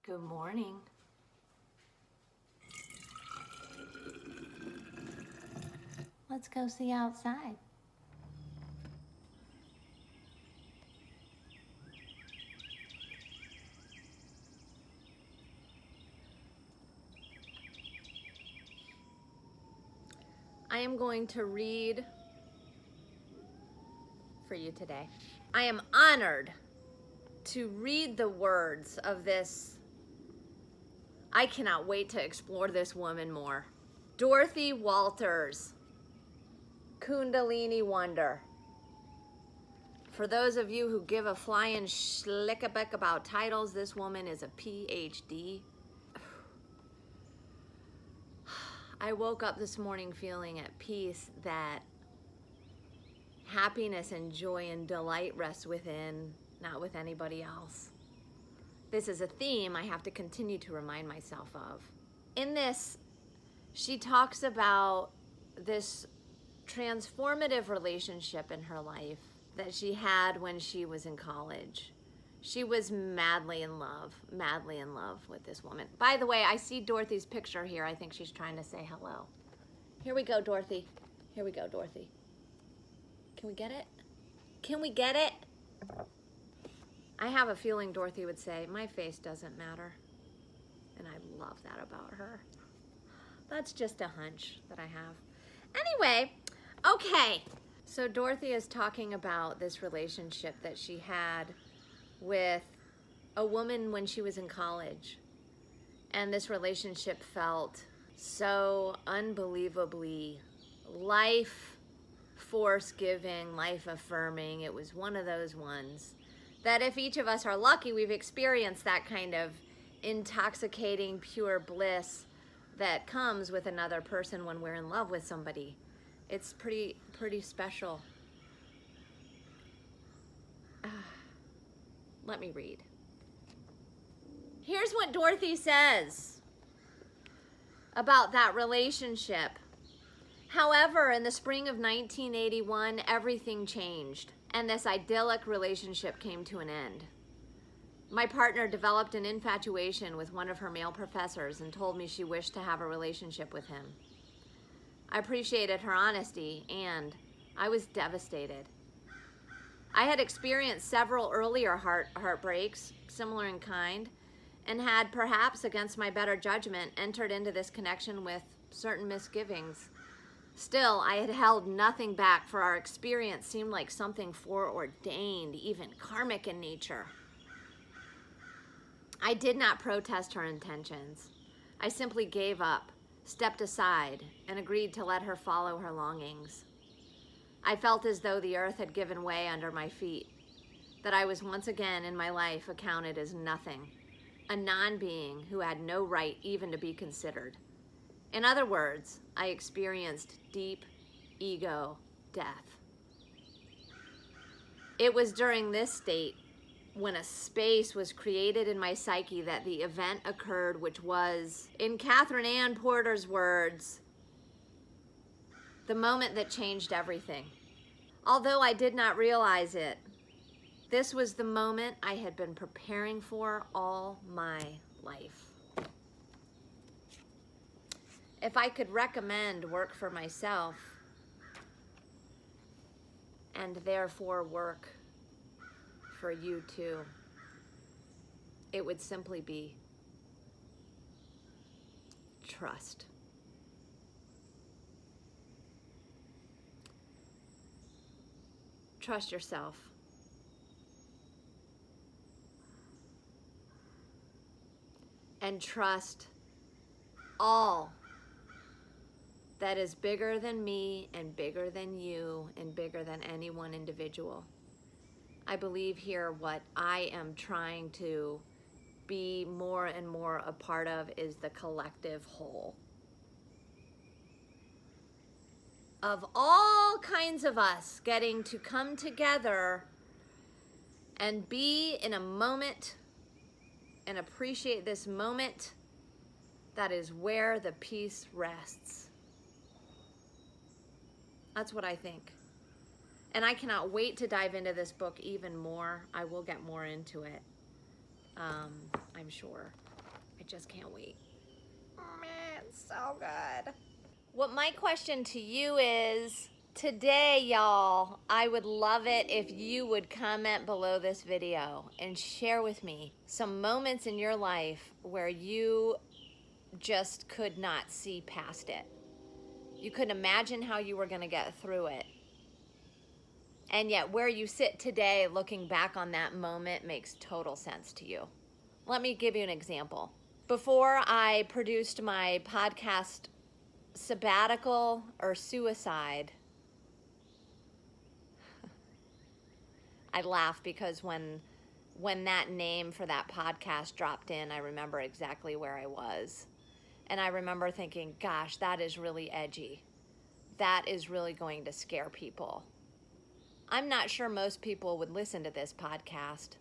Good morning. Let's go see outside. I am going to read for you today. I am honored to read the words of this. I cannot wait to explore this woman more. Dorothy Walters, Kundalini Wonder. For those of you who give a flying schlickabeck about titles, this woman is a PhD. I woke up this morning feeling at peace that happiness and joy and delight rest within, not with anybody else. This is a theme I have to continue to remind myself of. In this, she talks about this transformative relationship in her life that she had when she was in college. She was madly in love with this woman. By the way, I see Dorothy's picture here. I think she's trying to say hello. Here we go, Dorothy. Here we go, Dorothy. Can we get it? Can we get it? I have a feeling Dorothy would say, my face doesn't matter. And I love that about her. That's just a hunch that I have. Anyway, okay. So Dorothy is talking about this relationship that she had with a woman when she was in college. And this relationship felt so unbelievably life force giving, life affirming. It was one of those ones that if each of us are lucky, we've experienced that kind of intoxicating, pure bliss that comes with another person when we're in love with somebody. It's pretty special. Let me read. Here's what Dorothy says about that relationship. However, in the spring of 1981, everything changed, and this idyllic relationship came to an end. My partner developed an infatuation with one of her male professors and told me she wished to have a relationship with him. I appreciated her honesty, and I was devastated. I had experienced several earlier heartbreaks, similar in kind, and had, perhaps against my better judgment, entered into this connection with certain misgivings. Still, I had held nothing back, for our experience seemed like something foreordained, even karmic in nature. I did not protest her intentions. I simply gave up, stepped aside, and agreed to let her follow her longings. I felt as though the earth had given way under my feet, that I was once again in my life accounted as nothing, a non-being who had no right even to be considered. In other words, I experienced deep ego death. It was during this state, when a space was created in my psyche, that the event occurred which was, in Catherine Ann Porter's words, the moment that changed everything. Although I did not realize it, this was the moment I had been preparing for all my life. If I could recommend work for myself, and therefore work for you too, it would simply be trust. Trust yourself. And trust all that is bigger than me and bigger than you and bigger than any one individual. I believe here what I am trying to be more and more a part of is the collective whole. Of all kinds of us getting to come together and be in a moment and appreciate this moment, that is where the peace rests. That's what I think. And I cannot wait to dive into this book even more. I will get more into it, I'm sure. I just can't wait. Man, it's so good. What my question to you is, today, y'all, I would love it if you would comment below this video and share with me some moments in your life where you just could not see past it. You couldn't imagine how you were going to get through it. And yet where you sit today looking back on that moment makes total sense to you. Let me give you an example. Before I produced my podcast, Sabbatical or Suicide, I laugh because when that name for that podcast dropped in, I remember exactly where I was. And I remember thinking, gosh, that is really edgy. That is really going to scare people. I'm not sure most people would listen to this podcast,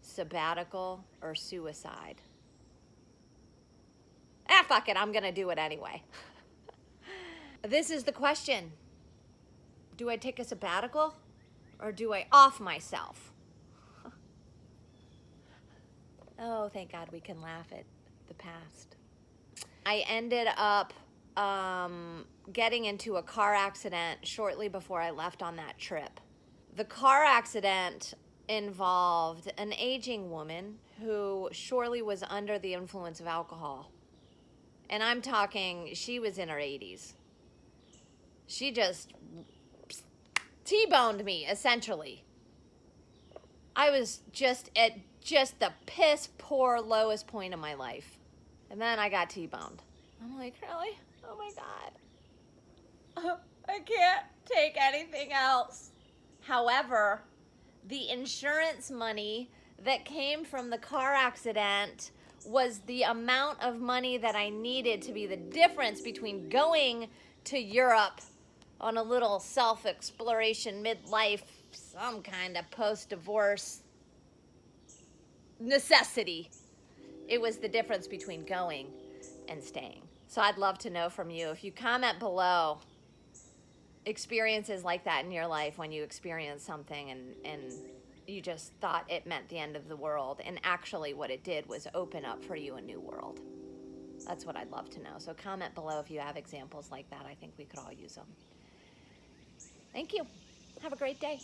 Sabbatical or Suicide. Fuck it, I'm gonna do it anyway. This is the question. Do I take a sabbatical or do I off myself? Oh, thank God we can laugh at the past. I ended up getting into a car accident shortly before I left on that trip. The car accident involved an aging woman who surely was under the influence of alcohol. And I'm talking, she was in her 80s. She just T-boned me, essentially. I was just at the piss poor lowest point of my life. And then I got T-boned. I'm like, really? Oh my God. I can't take anything else. However, the insurance money that came from the car accident was the amount of money that I needed to be the difference between going to Europe on a little self-exploration, midlife, some kind of post-divorce necessity. It was the difference between going and staying. So I'd love to know from you, if you comment below, experiences like that in your life when you experience something and you just thought it meant the end of the world, and actually what it did was open up for you a new world. That's what I'd love to know. So comment below if you have examples like that. I think we could all use them. Thank you. Have a great day.